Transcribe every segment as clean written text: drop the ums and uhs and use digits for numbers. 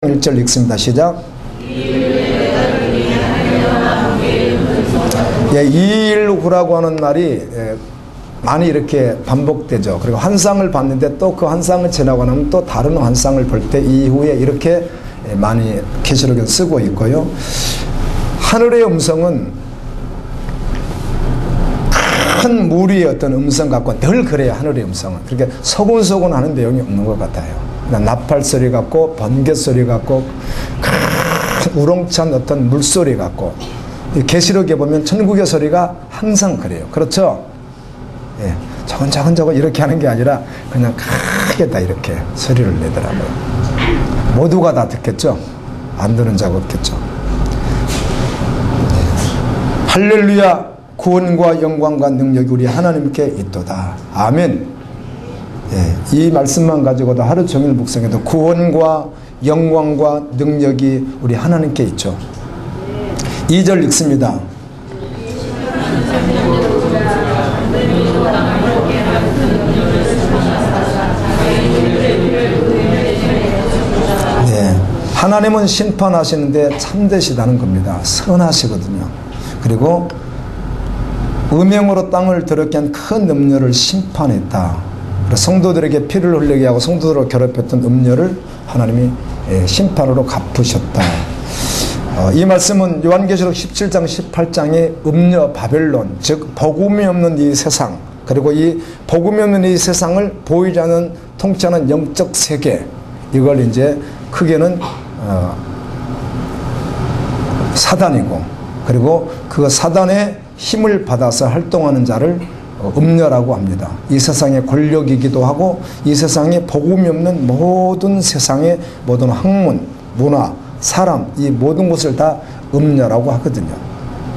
1절 읽습니다. 시작. 예, 2일 후라고 하는 말이 많이 이렇게 반복되죠. 그리고 환상을 봤는데 또 그 환상을 지나고 나면 또 다른 환상을 볼 때 이후에 이렇게 많이 계시록에 쓰고 있고요. 하늘의 음성은 큰 무리의 어떤 음성 같고 늘 그래요. 하늘의 음성은. 그렇게 서곤서곤 하는 내용이 없는 것 같아요. 나팔 소리 같고 번개 소리 같고 큰 우렁찬 어떤 물소리 같고, 계시록에 보면 천국의 소리가 항상 그래요. 그렇죠? 예, 저건 이렇게 하는 게 아니라 그냥 크게 다 이렇게 소리를 내더라고요. 모두가 다 듣겠죠? 안 듣는 자가 없겠죠. 할렐루야, 구원과 영광과 능력이 우리 하나님께 있도다. 아멘. 예, 이 말씀만 가지고도 하루 종일 묵상해도 구원과 영광과 능력이 우리 하나님께 있죠. 2절 읽습니다. 네, 하나님은 심판하시는데 참되시다는 겁니다. 선하시거든요. 그리고 음행으로 땅을 더럽게 한 큰 음녀를 심판했다. 성도들에게 피를 흘리게 하고 성도들을 괴롭혔던 음녀를 하나님이 심판으로 갚으셨다. 이 말씀은 요한계시록 17장 18장의 음녀 바벨론, 즉 복음이 없는 이 세상, 그리고 이 복음이 없는 이 세상을 보이지 않는 통치하는 영적 세계, 이걸 이제 크게는 사단이고, 그리고 그 사단의 힘을 받아서 활동하는 자를 음녀라고 합니다. 이 세상의 권력이기도 하고 이 세상에 복음이 없는 모든 세상의 모든 학문, 문화, 사람, 이 모든 것을 다 음녀라고 하거든요.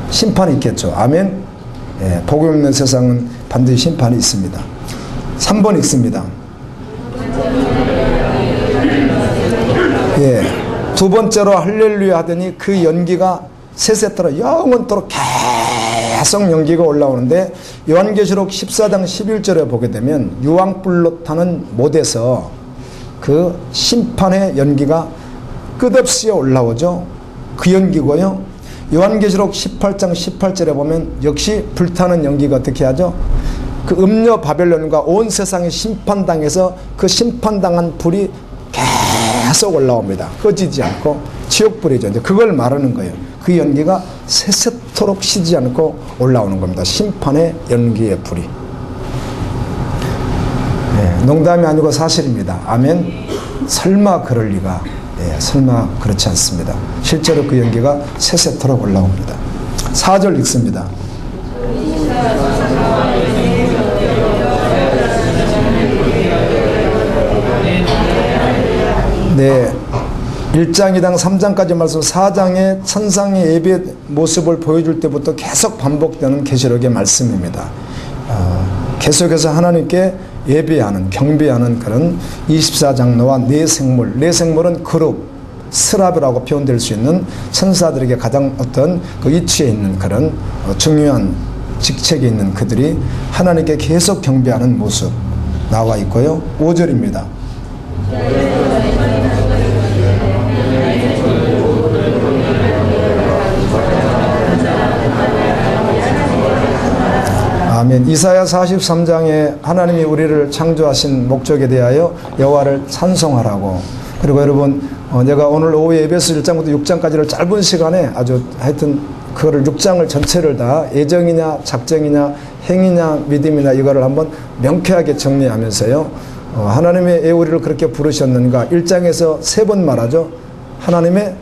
심판이 있겠죠. 아멘. 예, 복음 없는 세상은 반드시 심판이 있습니다. 3번 읽습니다. 예, 두 번째로 할렐루야 하더니 그 연기가 세세토록 영원토록 계속 연기가 올라오는데, 요한계시록 14장 11절에 보게 되면 유황불로 타는 못에서 그 심판의 연기가 끝없이 올라오죠. 그 연기고요. 요한계시록 18장 18절에 보면 역시 불타는 연기가 어떻게 하죠? 그 음녀 바벨론과 온 세상이 심판당해서 그 심판당한 불이 계속 올라옵니다. 꺼지지 않고 지옥불이죠. 이제 그걸 말하는 거예요. 그 연기가 세세토록 쉬지 않고 올라오는 겁니다. 심판의 연기의 불이. 네, 농담이 아니고 사실입니다. 아멘. 설마 그럴 리가. 네, 설마 그렇지 않습니다. 실제로 그 연기가 세세토록 올라옵니다. 4절 읽습니다. 네, 1장, 2장, 3장까지 말씀 4장의 천상의 예배 모습을 보여줄 때부터 계속 반복되는 계시록의 말씀입니다. 계속해서 하나님께 예배하는, 경배하는 그런 24장로와 네 생물, 네 생물은 그룹, 스라브라고 표현될 수 있는 천사들에게 가장 어떤 그 위치에 있는 그런 중요한 직책에 있는 그들이 하나님께 계속 경배하는 모습 나와 있고요. 5절입니다. 아멘. 이사야 43장에 하나님이 우리를 창조하신 목적에 대하여 여호와를 찬송하라고. 그리고 여러분, 내가 오늘 오후에 에베소 1장부터 6장까지를 짧은 시간에 아주 하여튼 그거를 6장을 전체를 다 애정이냐 작정이냐 행위냐 믿음이냐 이거를 한번 명쾌하게 정리하면서요, 하나님의 왜 우리를 그렇게 부르셨는가 1장에서 3번 말하죠. 하나님의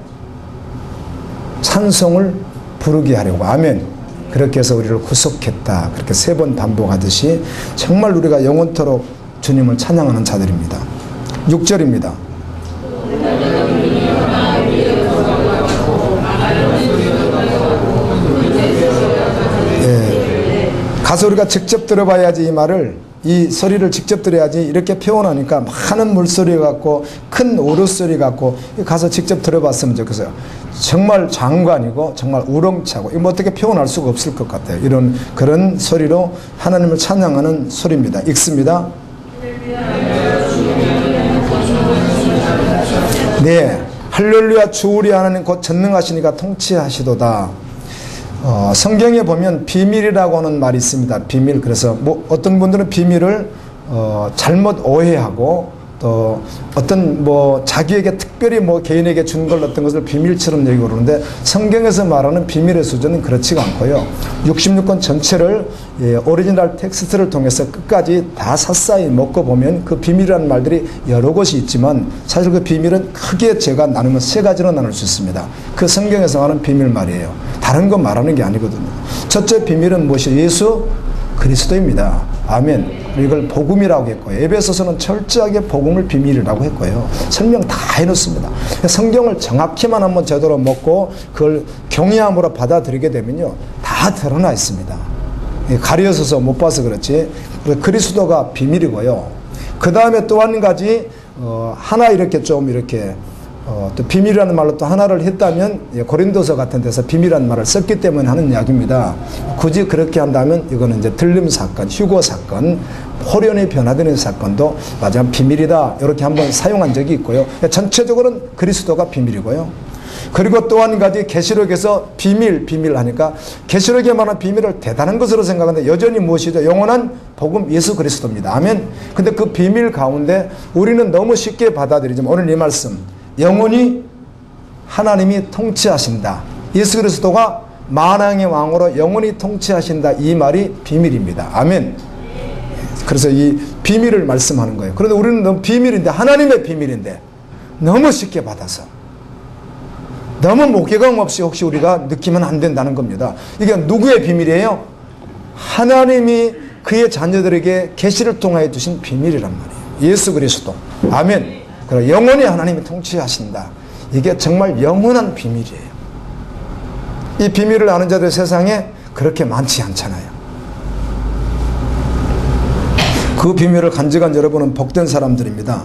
찬송을 부르게 하려고. 아멘. 그렇게 해서 우리를 구속했다. 그렇게 3번 반복하듯이 정말 우리가 영원토록 주님을 찬양하는 자들입니다. 6절입니다. 예, 가서 우리가 직접 들어봐야지 이 말을, 이 소리를 직접 들어야지. 이렇게 표현하니까 많은 물소리 같고 큰 오르소리 같고, 가서 직접 들어봤으면 좋겠어요. 정말 장관이고 정말 우렁차고, 이거 어떻게 표현할 수가 없을 것 같아요. 이런 그런 소리로 하나님을 찬양하는 소리입니다. 읽습니다. 네, 할렐루야 주 우리 하나님 곧 전능하시니까 통치하시도다. 성경에 보면 비밀이라고 하는 말이 있습니다. 비밀. 그래서 뭐 어떤 분들은 비밀을 잘못 오해하고 또 어떤 뭐 자기에게 특별히 뭐 개인에게 준 걸 어떤 것을 비밀처럼 여기고 그러는데 성경에서 말하는 비밀의 수준은 그렇지가 않고요. 66권 전체를 오리지널 텍스트를 통해서 끝까지 다 샅샅이 먹고 보면 그 비밀이라는 말들이 여러 곳이 있지만 사실 그 비밀은 크게 제가 나누면 세 가지로 나눌 수 있습니다. 그 성경에서 말하는 비밀 말이에요. 다른 거 말하는 게 아니거든요. 첫째 비밀은 무엇이에요? 예수 그리스도입니다. 아멘. 이걸 복음이라고 했고요. 에베소서는 철저하게 복음을 비밀이라고 했고요. 설명 다 해놓습니다. 성경을 정확히만 한번 제대로 먹고 그걸 경외함으로 받아들이게 되면요. 다 드러나 있습니다. 가려져서 못 봐서 그렇지. 그리스도가 비밀이고요. 그 다음에 또 한 가지 하나 이렇게 좀 이렇게 또 비밀이라는 말로 또 하나를 했다면 고린도서 같은 데서 비밀이라는 말을 썼기 때문에 하는 이야기입니다. 굳이 그렇게 한다면 이거는 이제 들림 사건, 휴거 사건, 호련이 변화되는 사건도 마지막 비밀이다 이렇게 한번 사용한 적이 있고요. 전체적으로는 그리스도가 비밀이고요. 그리고 또 한 가지 계시록에서 비밀 하니까 계시록에 말하는 비밀을 대단한 것으로 생각하는데 여전히 무엇이죠? 영원한 복음 예수 그리스도입니다. 아멘. 근데 그 비밀 가운데 우리는 너무 쉽게 받아들이지만 오늘 이 말씀 영원히 하나님이 통치하신다. 예수 그리스도가 만왕의 왕으로 영원히 통치하신다. 이 말이 비밀입니다. 아멘. 그래서 이 비밀을 말씀하는 거예요. 그런데 우리는 너무 비밀인데 하나님의 비밀인데 너무 쉽게 받아서 너무 무게감 없이 혹시 우리가 느끼면 안 된다는 겁니다. 이게 누구의 비밀이에요? 하나님이 그의 자녀들에게 계시를 통하여 주신 비밀이란 말이에요. 예수 그리스도. 아멘. 그리고 영원히 하나님이 통치하신다. 이게 정말 영원한 비밀이에요. 이 비밀을 아는 자들 세상에 그렇게 많지 않잖아요. 그 비밀을 간직한 여러분은 복된 사람들입니다.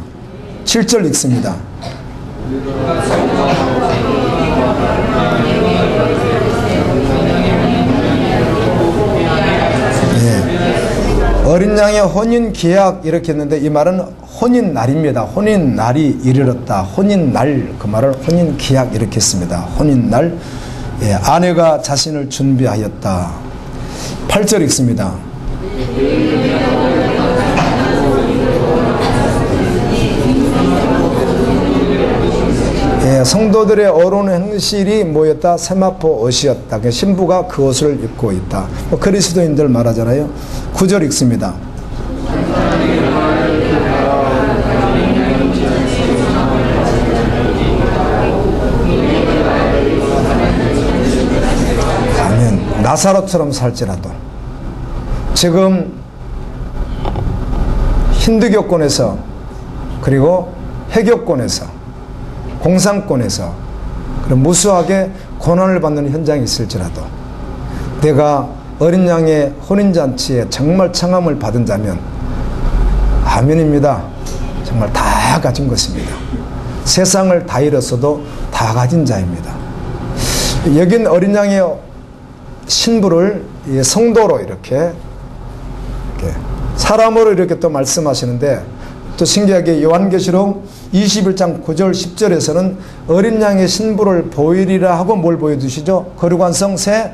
7절 읽습니다. 어린 양의 혼인 계약 이렇게 했는데 이 말은 혼인 날입니다. 혼인 날이 이르렀다. 혼인 날 그 말을 혼인 계약 이렇게 했습니다. 혼인 날 아내가 자신을 준비하였다. 8절 읽습니다. 성도들의 어려운 행실이 뭐였다? 세마포 옷이었다. 신부가 그 옷을 입고 있다. 그리스도인들 말하잖아요. 9절 읽습니다. 아멘. 나사로처럼 살지라도 지금 힌두교권에서 그리고 해교권에서 공산권에서 그런 무수하게 고난을 받는 현장이 있을지라도 내가 어린 양의 혼인잔치에 정말 청함을 받은 자면 아멘입니다. 정말 다 가진 것입니다. 세상을 다 잃었어도 다 가진 자입니다. 여긴 어린 양의 신부를 성도로 이렇게 사람으로 이렇게 또 말씀하시는데 또 신기하게 요한계시록 21장 9절 10절에서는 어린 양의 신부를 보이리라 하고 뭘 보여주시죠? 거룩한 성 새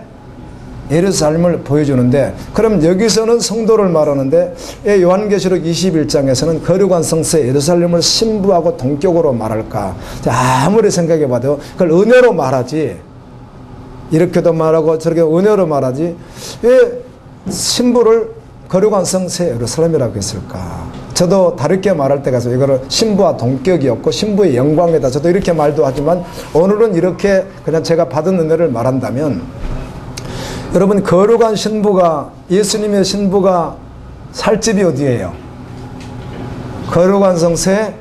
예루살렘을 보여주는데 그럼 여기서는 성도를 말하는데 요한계시록 21장에서는 거룩한 성 새 예루살렘을 신부하고 동격으로 말할까? 아무리 생각해봐도 그걸 은혜로 말하지 이렇게도 말하고 저렇게 은혜로 말하지 왜 신부를 거룩한 성 새 예루살렘이라고 했을까? 저도 다르게 말할 때가 있어요. 이거를 신부와 동격이었고 신부의 영광이다. 저도 이렇게 말도 하지만 오늘은 이렇게 그냥 제가 받은 은혜를 말한다면 여러분 거룩한 신부가 예수님의 신부가 살 집이 어디예요? 거룩한 성새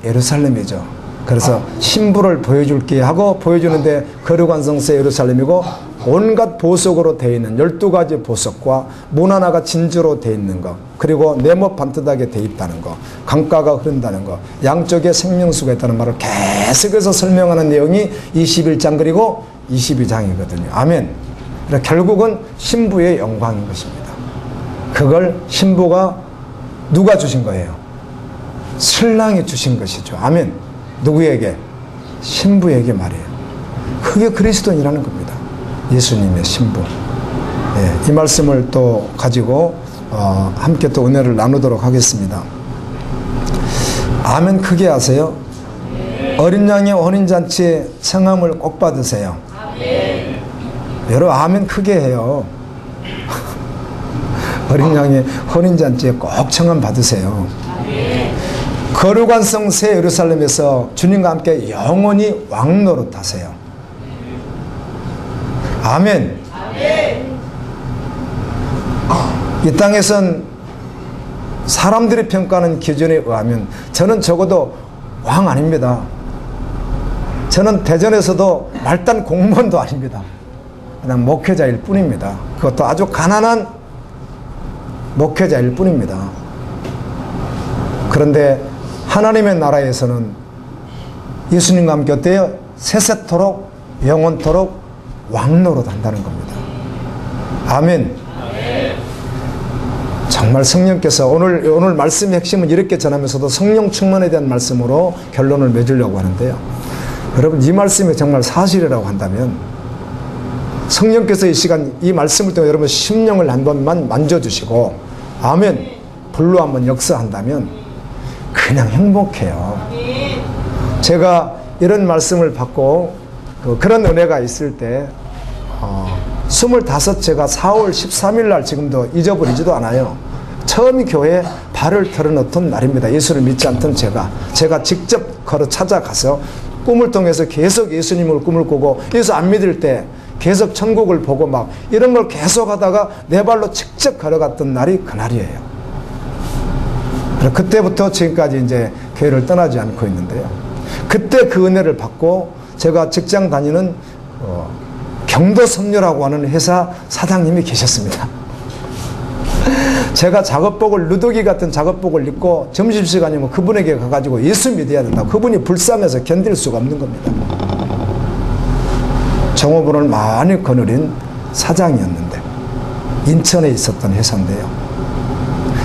예루살렘이죠. 그래서 신부를 보여줄게 하고 보여주는데 거룩한 성새 예루살렘이고 온갖 보석으로 되어 있는 12가지 보석과 문 하나가 진주로 되어 있는 것 그리고 네모 반듯하게 되어 있다는 것 강가가 흐른다는 것 양쪽에 생명수가 있다는 말을 계속해서 설명하는 내용이 21장 그리고 22장이거든요. 아멘. 결국은 신부의 영광인 것입니다. 그걸 신부가 누가 주신 거예요? 신랑이 주신 것이죠. 아멘. 누구에게? 신부에게 말이에요. 그게 그리스도인이라는 겁니다. 예수님의 신부. 이 말씀을 또 가지고 함께 또 은혜를 나누도록 하겠습니다. 아멘 크게 하세요. 어린 양의 혼인잔치에 청함을 꼭 받으세요. 여러분 아멘 크게 해요. 어린 양의 혼인잔치에 꼭 청함 받으세요. 거룩한 성 새 예루살렘에서 주님과 함께 영원히 왕노릇하세요. 아멘. 이 땅에선 사람들이 평가하는 기준에 의하면 저는 적어도 왕 아닙니다. 저는 대전에서도 말단 공무원도 아닙니다. 그냥 목회자일 뿐입니다. 그것도 아주 가난한 목회자일 뿐입니다. 그런데 하나님의 나라에서는 예수님과 함께 어때요? 세세토록 영원토록 왕노릇 한다는 겁니다. 아멘. 정말 성령께서 오늘 말씀의 핵심은 이렇게 전하면서도 성령 충만에 대한 말씀으로 결론을 맺으려고 하는데요. 여러분 이 말씀이 정말 사실이라고 한다면 성령께서 이 시간 이 말씀을 통해 여러분 심령을 한 번만 만져주시고 아멘 불로 한번 역사한다면 그냥 행복해요. 제가 이런 말씀을 받고 그런 은혜가 있을 때 25 제가 4월 13일 날 지금도 잊어버리지도 않아요. 처음 교회에 발을 털어놓던 날입니다. 예수를 믿지 않던 제가 직접 걸어 찾아가서 꿈을 통해서 계속 예수님을 꿈을 꾸고 예수 안 믿을 때 계속 천국을 보고 막 이런 걸 계속 하다가 내 발로 직접 걸어갔던 날이 그날이에요. 그때부터 지금까지 이제 교회를 떠나지 않고 있는데요. 그때 그 은혜를 받고 제가 직장 다니는 경도섬유라고 하는 회사 사장님이 계셨습니다. 제가 작업복을 누더기 같은 작업복을 입고 점심시간이면 그분에게 가가지고 예수 믿어야 된다. 그분이 불쌍해서 견딜 수가 없는 겁니다. 종업원을 많이 거느린 사장이었는데 인천에 있었던 회사인데요.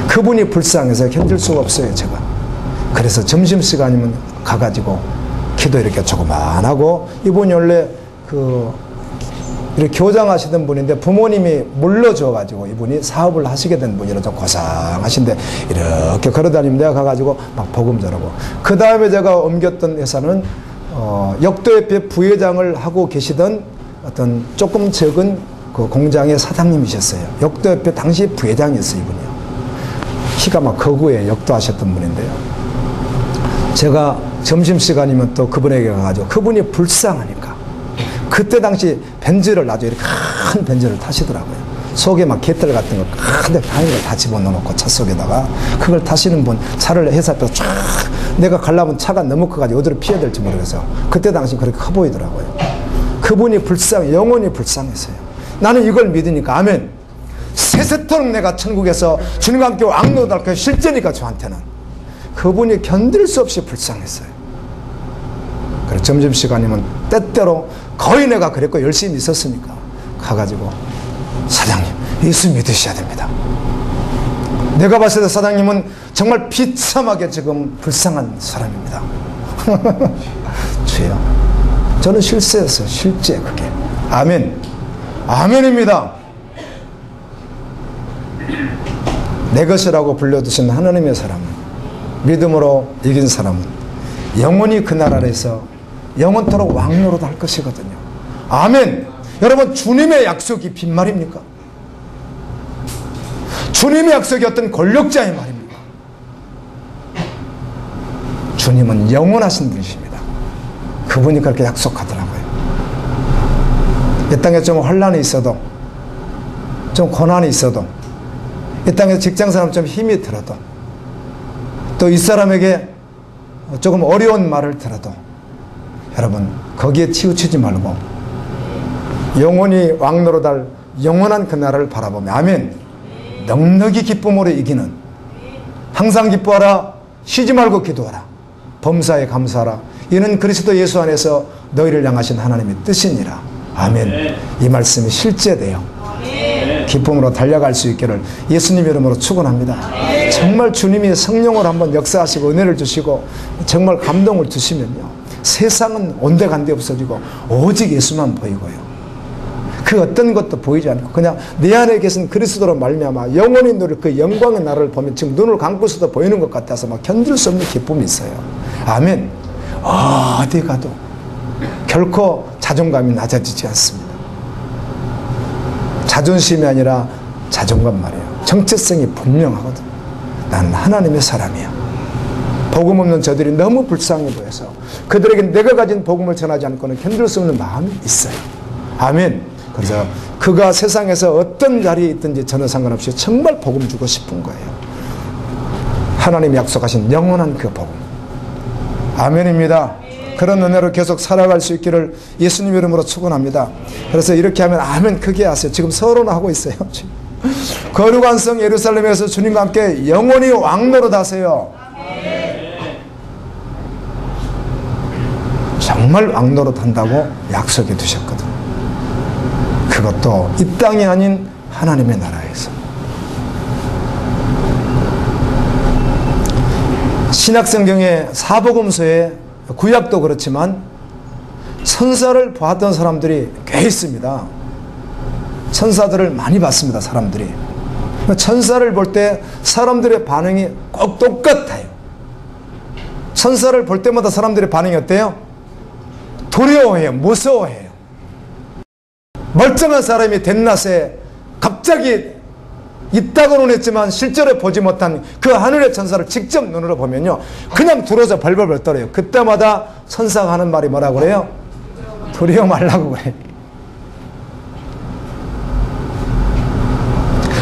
그분이 불쌍해서 견딜 수가 없어요. 제가. 그래서 점심시간이면 가가지고 기도 이렇게 조그만 하고 이분이 원래 이렇게 교장하시던 분인데 부모님이 물러줘가지고 이분이 사업을 하시게 된 분이라 좀 고상하신데 이렇게 걸어다니면 내가 가가지고 막 복음 전하고 그 다음에 제가 옮겼던 회사는 역도협회 부회장을 하고 계시던 어떤 조금 적은 그 공장의 사장님이셨어요. 역도협회 당시 부회장이었어요. 이분이요. 키가 막 거구에 역도하셨던 분인데요. 제가 점심시간이면 또 그분에게 가가지고 그분이 불쌍하니까 그때 당시 벤츠를 아주 이렇게 큰 벤츠를 타시더라고요. 속에 막 개털 같은 거 큰데 다행히 다 집어넣어놓고 차 속에다가 그걸 타시는 분 차를 회사 앞에서 쫙 내가 가려면 차가 너무 커가지고 어디로 피해야 될지 모르겠어요. 그때 당시 그렇게 커 보이더라고요. 그분이 영원히 불쌍했어요. 나는 이걸 믿으니까 아멘. 세세토록 내가 천국에서 주님과 함께 왕노릇할 그 실제니까 저한테는 그분이 견딜 수 없이 불쌍했어요. 그래 점심시간이면 때때로 거의 내가 그랬고 열심히 있었으니까 가가지고 사장님 예수 믿으셔야 됩니다. 내가 봤을 때 사장님은 정말 비참하게 지금 불쌍한 사람입니다. 주여 저는 실세였어요. 실제 그게 아멘 아멘입니다. 내 것이라고 불러두신 하나님의 사람은 믿음으로 이긴 사람은 영원히 그 나라에서 영원토록 왕노릇 할 것이거든요. 아멘. 여러분 주님의 약속이 빈말입니까? 주님의 약속이 어떤 권력자의 말입니까? 주님은 영원하신 분이십니다. 그분이 그렇게 약속하더라고요. 이 땅에 좀 혼란이 있어도 좀 고난이 있어도 이 땅에서 직장사람 좀 힘이 들어도 또 이 사람에게 조금 어려운 말을 들어도 여러분 거기에 치우치지 말고 영원히 왕노릇할 영원한 그 나라를 바라보며 아멘 넉넉히 기쁨으로 이기는 항상 기뻐하라 쉬지 말고 기도하라 범사에 감사하라 이는 그리스도 예수 안에서 너희를 향하신 하나님의 뜻이니라 아멘 이 말씀이 실제돼요. 기쁨으로 달려갈 수 있기를 예수님 이름으로 축원합니다. 정말 주님이 성령을 한번 역사하시고 은혜를 주시고 정말 감동을 주시면요 세상은 온데간데 없어지고 오직 예수만 보이고요. 그 어떤 것도 보이지 않고 그냥 내 안에 계신 그리스도로 말미암아 영원히 누릴 그 영광의 나라를 보면 지금 눈을 감고서도 보이는 것 같아서 막 견딜 수 없는 기쁨이 있어요. 아멘. 어디 가도 결코 자존감이 낮아지지 않습니다. 자존심이 아니라 자존감 말이에요. 정체성이 분명하거든. 나는 하나님의 사람이야. 복음 없는 저들이 너무 불쌍해 보여서 그들에게 내가 가진 복음을 전하지 않고는 견딜 수 없는 마음이 있어요. 아멘. 그래서 그가 세상에서 어떤 자리에 있든지 저는 상관없이 정말 복음 주고 싶은 거예요. 하나님이 약속하신 영원한 그 복음. 아멘입니다. 그런 은혜로 계속 살아갈 수 있기를 예수님 이름으로 축원합니다. 그래서 이렇게 하면 아멘 크게 하세요. 지금 서론하고 있어요. 거룩한 성 예루살렘에서 주님과 함께 영원히 왕노릇하세요. 정말 왕노릇한다고 약속해 두셨거든. 그것도 이 땅이 아닌 하나님의 나라에서. 신약성경의 사복음서에 구약도 그렇지만 천사를 보았던 사람들이 꽤 있습니다. 천사들을 많이 봤습니다. 사람들이. 천사를 볼 때 사람들의 반응이 꼭 똑같아요. 천사를 볼 때마다 사람들의 반응이 어때요? 두려워해요. 무서워해요. 멀쩡한 사람이 된낮에 갑자기 있다고는 했지만 실제로 보지 못한 그 하늘의 천사를 직접 눈으로 보면요, 그냥 두려워서 벌벌벌 떨어요. 그때마다 천사가 하는 말이 뭐라고 그래요? 두려워 말라고 그래요.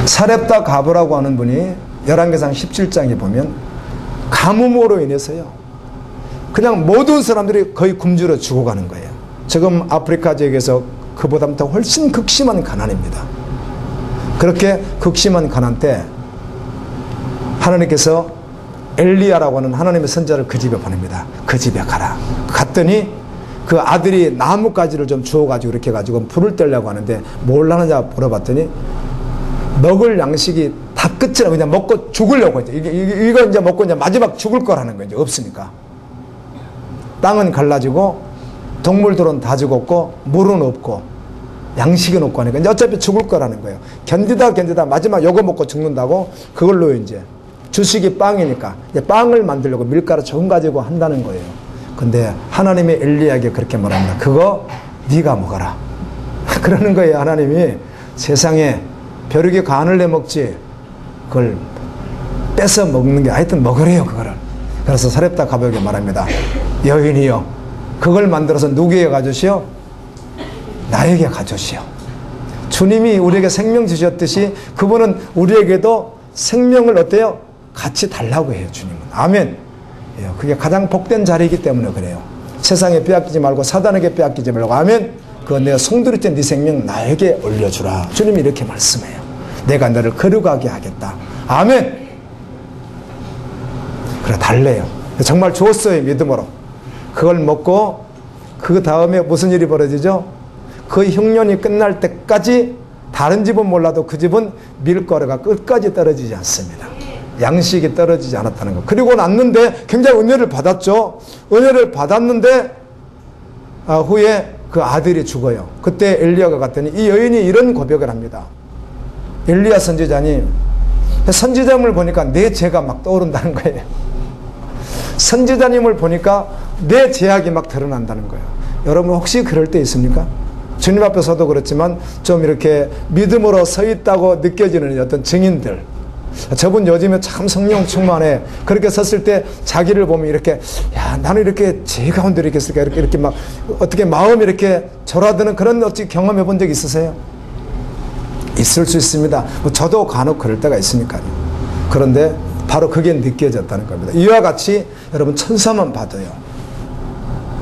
사렙다 가브라고 하는 분이 열왕기상 17장에 보면 가뭄으로 인해서요, 그냥 모든 사람들이 거의 굶주려 죽어가는 거예요. 지금 아프리카 지역에서 그보다 훨씬 극심한 가난입니다. 그렇게 극심한 가난 때 하나님께서 엘리야라고 하는 하나님의 선자를 그 집에 보냅니다. 그 집에 가라. 갔더니 그 아들이 나뭇가지를 좀 주워가지고 이렇게 해가지고 불을 떼려고 하는데 뭘 하느냐 물어봤더니 먹을 양식이 다 끝이라 그냥 먹고 죽으려고 이제 이거 이제 먹고 이제 마지막 죽을 거라는 거예요. 이제 없으니까. 땅은 갈라지고 동물들은 다 죽었고 물은 없고 양식은 없고 하니까 이제 어차피 죽을 거라는 거예요. 견디다 마지막 요거 먹고 죽는다고 그걸로 이제 주식이 빵이니까 이제 빵을 만들려고 밀가루 조금 가지고 한다는 거예요. 근데 하나님의 엘리야에게 그렇게 말합니다. 그거 네가 먹어라. 그러는 거예요. 하나님이 세상에 벼룩이 간을 내 먹지 그걸 뺏어 먹는 게 하여튼 먹으래요. 그거를. 그래서 사렙다 가브에게 말합니다. 여인이여 그걸 만들어서 누구에게 가주시오? 나에게 가주시오. 주님이 우리에게 생명 주셨듯이 그분은 우리에게도 생명을 어때요? 같이 달라고 해요. 주님은. 아멘. 그게 가장 복된 자리이기 때문에 그래요. 세상에 빼앗기지 말고 사단에게 빼앗기지 말고. 아멘. 그 내가 송두리 때 네 생명 나에게 올려주라. 주님이 이렇게 말씀해요. 내가 너를 거룩하게 하겠다. 아멘. 그래 달래요. 정말 좋았어요. 믿음으로. 그걸 먹고 그 다음에 무슨 일이 벌어지죠? 그 흉년이 끝날 때까지 다른 집은 몰라도 그 집은 밀가루가 끝까지 떨어지지 않습니다. 양식이 떨어지지 않았다는 거. 그리고 났는데 굉장히 은혜를 받았죠. 은혜를 받았는데 후에 그 아들이 죽어요. 그때 엘리야가 갔더니 이 여인이 이런 고백을 합니다. 엘리야 선지자님, 선지자님을 보니까 내 죄가 막 떠오른다는 거예요. 선지자님을 보니까 내 죄악이 막 드러난다는 거예요. 여러분 혹시 그럴 때 있습니까? 주님 앞에서도 그렇지만 좀 이렇게 믿음으로 서 있다고 느껴지는 어떤 증인들, 저분 요즘에 참 성령 충만해. 그렇게 섰을 때 자기를 보면 이렇게 야 나는 이렇게 죄 가운데 이렇게 있을까 이렇게 막 어떻게 마음이 이렇게 졸아드는 그런 어찌 경험해 본 적 있으세요? 있을 수 있습니다. 뭐 저도 간혹 그럴 때가 있으니까요. 그런데 바로 그게 느껴졌다는 겁니다. 이와 같이 여러분 천사만 봐도요,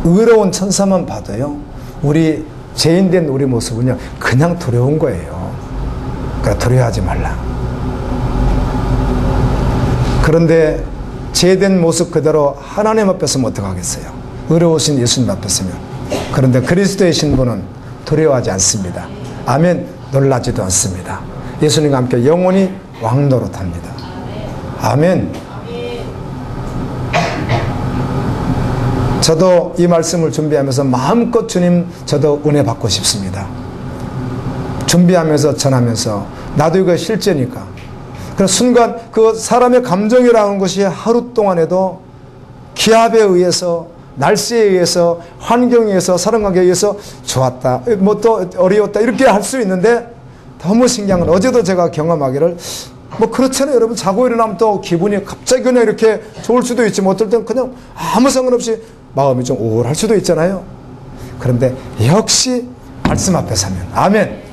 의로운 천사만 봐도요, 우리 죄인된 우리 모습은요 그냥 두려운 거예요. 그러니까 두려워하지 말라. 그런데 죄된 모습 그대로 하나님 앞에 서면 어떡하겠어요? 의로우신 예수님 앞에 서면. 그런데 그리스도의 신분은 두려워하지 않습니다. 아멘. 놀라지도 않습니다. 예수님과 함께 영원히 왕노릇합니다. 아멘. 저도 이 말씀을 준비하면서 마음껏 주님 저도 은혜 받고 싶습니다. 준비하면서 전하면서 나도 이거 실제니까. 그래서 순간 그 사람의 감정이라는 것이 하루 동안에도 기압에 의해서, 날씨에 의해서, 환경에 의해서, 사람관계에 의해서 좋았다, 뭐 또 어려웠다 이렇게 할 수 있는데, 너무 신기한 건 어제도 제가 경험하기를, 뭐 그렇잖아요. 여러분 자고 일어나면 또 기분이 갑자기 그냥 이렇게 좋을 수도 있지만 어떨 땐 그냥 아무 상관없이 마음이 좀 우울할 수도 있잖아요. 그런데 역시 말씀 앞에 서면 아멘.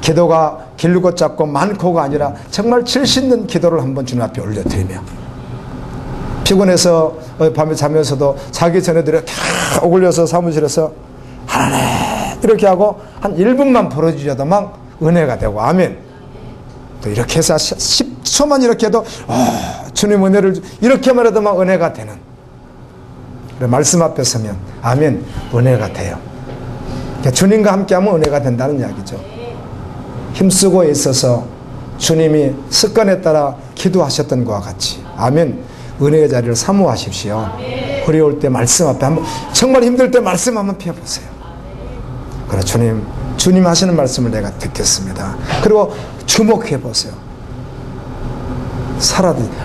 기도가 길고 짧고 많고가 아니라 정말 질신는 기도를 한번 주님 앞에 올려드리며, 피곤해서 밤에 자면서도 자기 전에도 이렇게 오글려서 사무실에서 하나님 이렇게 하고 한 1분만 벌어주셔도 막 은혜가 되고 아멘. 또 이렇게 해서 10초만 이렇게 해도 주님 은혜를 이렇게만 해도 막 은혜가 되는, 말씀 앞에 서면 아멘 은혜가 돼요. 그러니까 주님과 함께하면 은혜가 된다는 이야기죠. 힘쓰고 있어서 주님이 습관에 따라 기도하셨던 것과 같이 아멘 은혜의 자리를 사모하십시오. 어려울 때 말씀 앞에 한번, 정말 힘들 때 말씀 한번 펴보세요. 그래 주님 하시는 말씀을 내가 듣겠습니다. 그리고 주목해 보세요.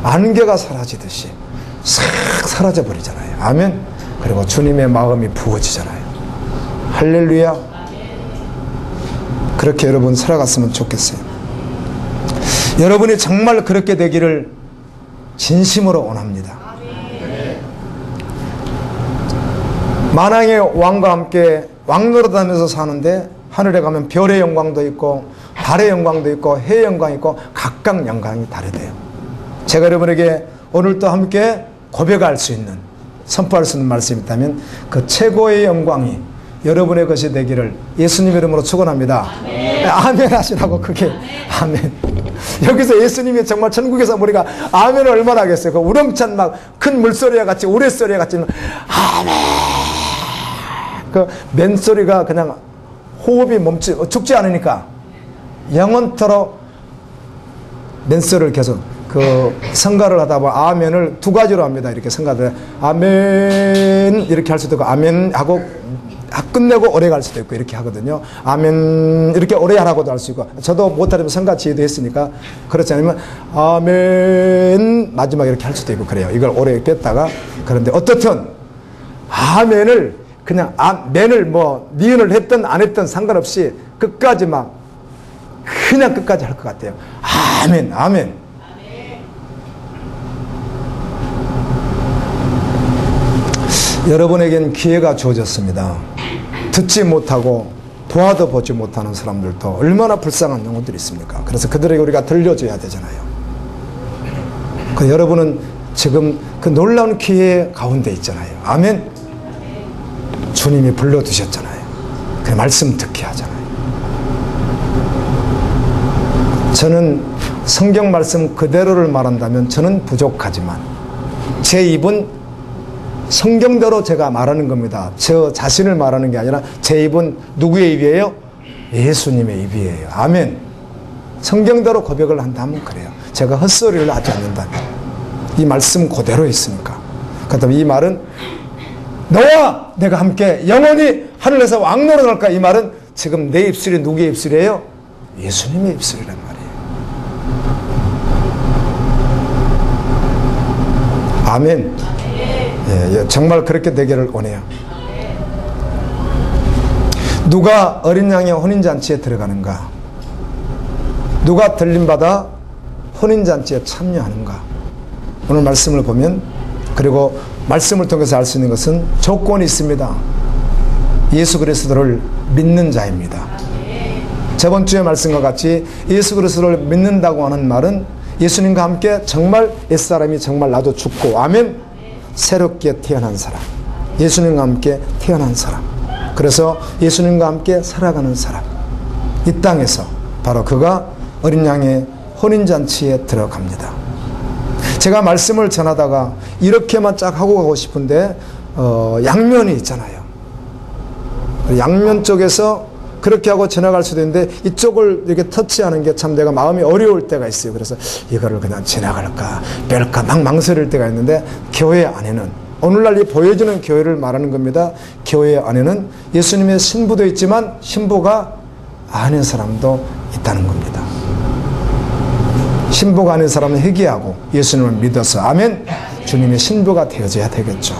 안개가 사라지듯이 싹 사라져 버리잖아요. 아멘. 그리고 주님의 마음이 부어지잖아요. 할렐루야. 그렇게 여러분 살아갔으면 좋겠어요. 여러분이 정말 그렇게 되기를 진심으로 원합니다. 만왕의 왕과 함께 왕노릇하면서 사는데, 하늘에 가면 별의 영광도 있고 달의 영광도 있고 해의 영광이 있고 각각 영광이 다르대요. 제가 여러분에게 오늘도 함께 고백할 수 있는, 선포할 수 있는 말씀이 있다면 그 최고의 영광이 여러분의 것이 되기를 예수님 이름으로 축원합니다. 아멘. 아멘 하시라고 그게 아멘. 여기서 예수님이 정말 천국에서 우리가 아멘을 얼마나 하겠어요. 그 우렁찬 막 큰 물소리와 같이, 우레소리와 같이 아멘. 그 맨소리가 그냥 호흡이 죽지 않으니까 영원토록 맨소리를 계속 그 성가를 하다 보면 아멘을 두 가지로 합니다. 이렇게 성가를 아멘 이렇게 할 수도 있고 아멘 하고 끝내고 오래 갈 수도 있고 이렇게 하거든요. 아멘 이렇게 오래 하라고도 할 수 있고, 저도 못하려면 성가 지휘도 했으니까 그렇지 않으면 아멘 마지막에 이렇게 할 수도 있고 그래요. 이걸 오래 뺐다가. 그런데 어떻든 아멘을 그냥 아멘을 뭐 니은을 했든 안 했든 상관없이 끝까지 막 그냥 끝까지 할 것 같아요. 아멘 아멘. 여러분에겐 기회가 주어졌습니다. 듣지 못하고 보아도 보지 못하는 사람들도 얼마나 불쌍한 영혼들이 있습니까? 그래서 그들에게 우리가 들려줘야 되잖아요. 그 여러분은 지금 그 놀라운 기회 가운데 있잖아요. 아멘. 주님이 불러두셨잖아요. 그 말씀 듣게 하잖아요. 저는 성경 말씀 그대로를 말한다면 저는 부족하지만 제 입은 성경대로 제가 말하는 겁니다. 저 자신을 말하는 게 아니라 제 입은 누구의 입이에요? 예수님의 입이에요. 아멘. 성경대로 고백을 한다면 그래요. 제가 헛소리를 하지 않는다면. 이 말씀 그대로 있으니까. 그렇다면 이 말은 너와 내가 함께 영원히 하늘에서 왕노릇할까, 이 말은 지금 내 입술이 누구의 입술이에요? 예수님의 입술이란 말이에요. 아멘. 예, 정말 그렇게 되기를 원해요. 누가 어린 양의 혼인잔치에 들어가는가? 누가 들림받아 혼인잔치에 참여하는가? 오늘 말씀을 보면, 그리고 말씀을 통해서 알 수 있는 것은 조건이 있습니다. 예수 그리스도를 믿는 자입니다. 저번 주의 말씀과 같이 예수 그리스도를 믿는다고 하는 말은 예수님과 함께 정말 옛사람이 정말 나도 죽고 아멘 새롭게 태어난 사람, 예수님과 함께 태어난 사람, 그래서 예수님과 함께 살아가는 사람, 이 땅에서 바로 그가 어린 양의 혼인잔치에 들어갑니다. 제가 말씀을 전하다가 이렇게만 쫙 하고 가고 싶은데 양면이 있잖아요. 양면 쪽에서 그렇게 하고 지나갈 수도 있는데 이쪽을 이렇게 터치하는 게 참 내가 마음이 어려울 때가 있어요. 그래서 이거를 그냥 지나갈까 뺄까 막 망설일 때가 있는데, 교회 안에는 오늘날 이 보여지는 교회를 말하는 겁니다. 교회 안에는 예수님의 신부도 있지만 신부가 아닌 사람도 있다는 겁니다. 신부가 아닌 사람은 회개하고 예수님을 믿어서 아멘 주님의 신부가 되어져야 되겠죠.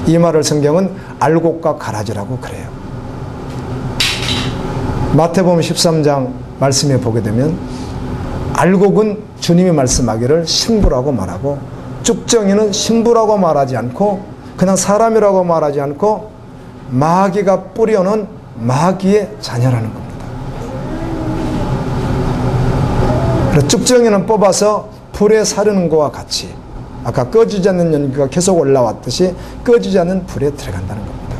이 말을 성경은 알곡과 가라지라고 그래요. 마태복음 13장 말씀에 보게 되면 알곡은 주님이 말씀하기를 신부라고 말하고 쭉정이는 신부라고 말하지 않고 그냥 사람이라고 말하지 않고 마귀가 뿌려놓은 마귀의 자녀라는 겁니다. 그래서 쭉정이는 뽑아서 불에 사르는 것과 같이 아까 꺼지지 않는 연기가 계속 올라왔듯이 꺼지지 않는 불에 들어간다는 겁니다.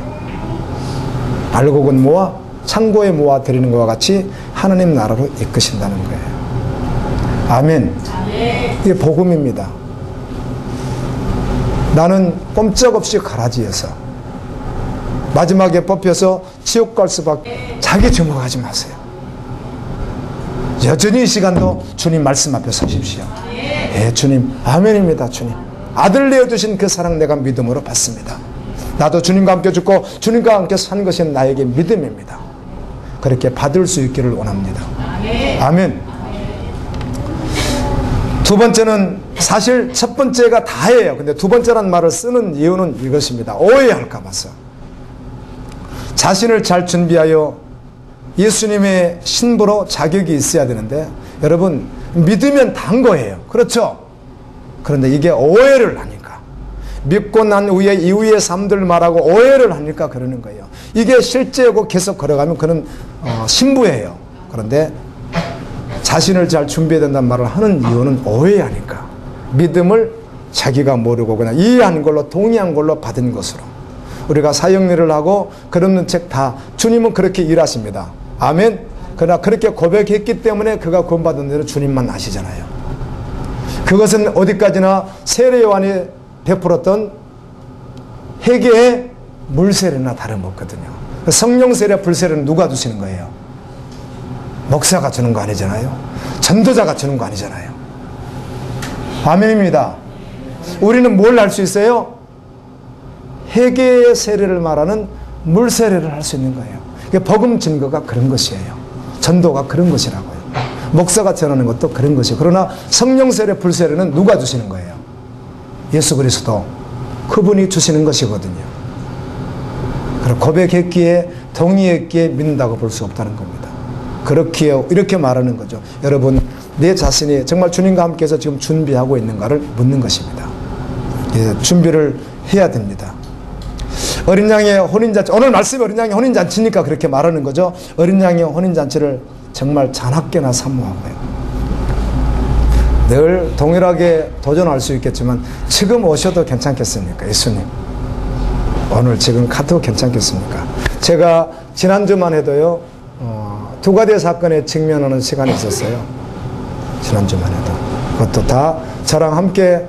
알곡은 모아 창고에 모아 드리는 것과 같이 하나님 나라로 이끄신다는 거예요. 아멘. 이게 복음입니다. 나는 꼼짝없이 가라지에서 마지막에 뽑혀서 지옥 갈 수밖에. 자기 주목하지 마세요. 여전히 이 시간도 주님 말씀 앞에 서십시오. 예, 주님 아멘입니다. 주님 아들 내어주신 그 사랑 내가 믿음으로 받습니다. 나도 주님과 함께 죽고 주님과 함께 산 것이 나에게 믿음입니다. 그렇게 받을 수 있기를 원합니다. 아멘. 두 번째는 사실 첫 번째가 다예요. 근데 두 번째란 말을 쓰는 이유는 이것입니다. 오해할까 봐서. 자신을 잘 준비하여 예수님의 신부로 자격이 있어야 되는데 여러분 믿으면 단 거예요. 그렇죠? 그런데 이게 오해를 하니까 믿고 난 후에 이후의 삶들 말하고 오해를 하니까 그러는 거예요. 이게 실제고 계속 걸어가면 그는 신부예요. 그런데 자신을 잘 준비해야 된다는 말을 하는 이유는 오해하니까 믿음을 자기가 모르고 그냥 이해한 걸로 동의한 걸로 받은 것으로 우리가 사형리를 하고 그런 책 다 주님은 그렇게 일하십니다. 아멘. 그러나 그렇게 고백했기 때문에 그가 구원받은 대로 주님만 아시잖아요. 그것은 어디까지나 세례 요한이 베풀었던 회개의 물세례나 다름없거든요. 성령 세례 불세례는 누가 주시는 거예요? 목사가 주는 거 아니잖아요. 전도자가 주는 거 아니잖아요. 아멘입니다. 우리는 뭘 할 수 있어요? 회개의 세례를 말하는 물세례를 할 수 있는 거예요. 복음 증거가 그런 것이에요. 전도가 그런 것이라고요. 목사가 전하는 것도 그런 것이에요. 그러나 성령 세례 불세례는 누가 주시는 거예요? 예수 그리스도 그분이 주시는 것이거든요. 그리고 고백했기에 동의했기에 믿는다고 볼 수 없다는 겁니다. 그렇기에 이렇게 말하는 거죠. 여러분 내 자신이 정말 주님과 함께해서 지금 준비하고 있는가를 묻는 것입니다. 예, 준비를 해야 됩니다. 어린 양의 혼인잔치, 오늘 말씀이 어린 양의 혼인잔치니까 그렇게 말하는 거죠. 어린 양의 혼인잔치를 정말 잔악계나 사모하고요. 늘 동일하게 도전할 수 있겠지만 지금 오셔도 괜찮겠습니까? 예수님 오늘 지금 가도 괜찮겠습니까? 제가 지난주만 해도요 두 가지 사건에 직면하는 시간이 있었어요. 지난주만 해도 그것도 다 저랑 함께